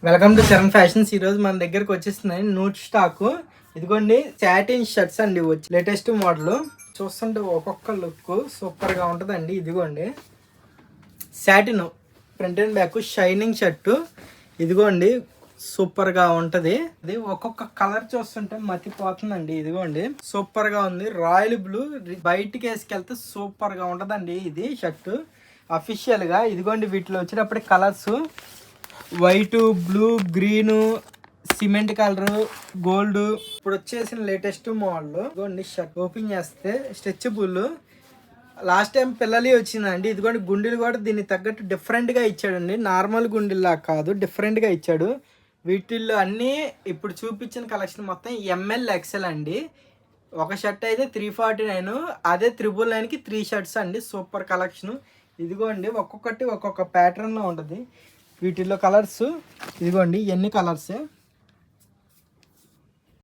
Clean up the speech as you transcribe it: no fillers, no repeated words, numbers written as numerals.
Welcome to Charan fashions. ఈ రోజు మన దగ్గరకు వచ్చేస్తున్నాయి నూట్ స్టాక్. ఇదిగోండి సాటిన్ షర్ట్స్ అండి, వచ్చి లేటెస్ట్ మోడల్. చూస్తుంటే ఒక్కొక్క లుక్ సూపర్ గా ఉంటుందండి. ఇదిగోండి satin front and back shining shirt. ఇదిగోండి సూపర్ గా ఉంటది. ఇది ఒక్కొక్క కలర్ చూస్తుంటే మతిపోతుందండి. ఇదిగోండి సూపర్ గా ఉంది. రాయల్ బ్లూ బయటికి వేసుకెళ్తే సూపర్ గా ఉంటదండి ఇది షర్టు అఫీషియల్ గా. ఇదిగోండి వీటిలో వచ్చేటప్పుడు colours white, blue, green, cement colour, gold. ఇప్పుడు వచ్చేసిన లేటెస్ట్ మోడల్. ఇదిగోండి షర్ట్ ఓపెన్ చేస్తే స్ట్రెచబుల్. లాస్ట్ టైం పిల్లలు వచ్చిందండి. ఇదిగోండి గుండెలు కూడా దీనికి తగ్గట్టు డిఫరెంట్గా ఇచ్చాడండి. నార్మల్ గుండెల్లా కాదు, డిఫరెంట్గా ఇచ్చాడు. వీటిల్లో అన్నీ ఇప్పుడు చూపించిన కలెక్షన్ మొత్తం ఎంఎల్ ఎక్సెల్ అండి. ఒక షర్ట్ అయితే 349, అదే 999కి 3 షర్ట్స్ అండి. Super collection. ఇదిగోండి ఒక్కొక్కటి ఒక్కొక్క ప్యాటర్న్లో ఉంటుంది. వీటిల్లో కలర్స్ ఇదిగోండి ఎన్ని కలర్సే.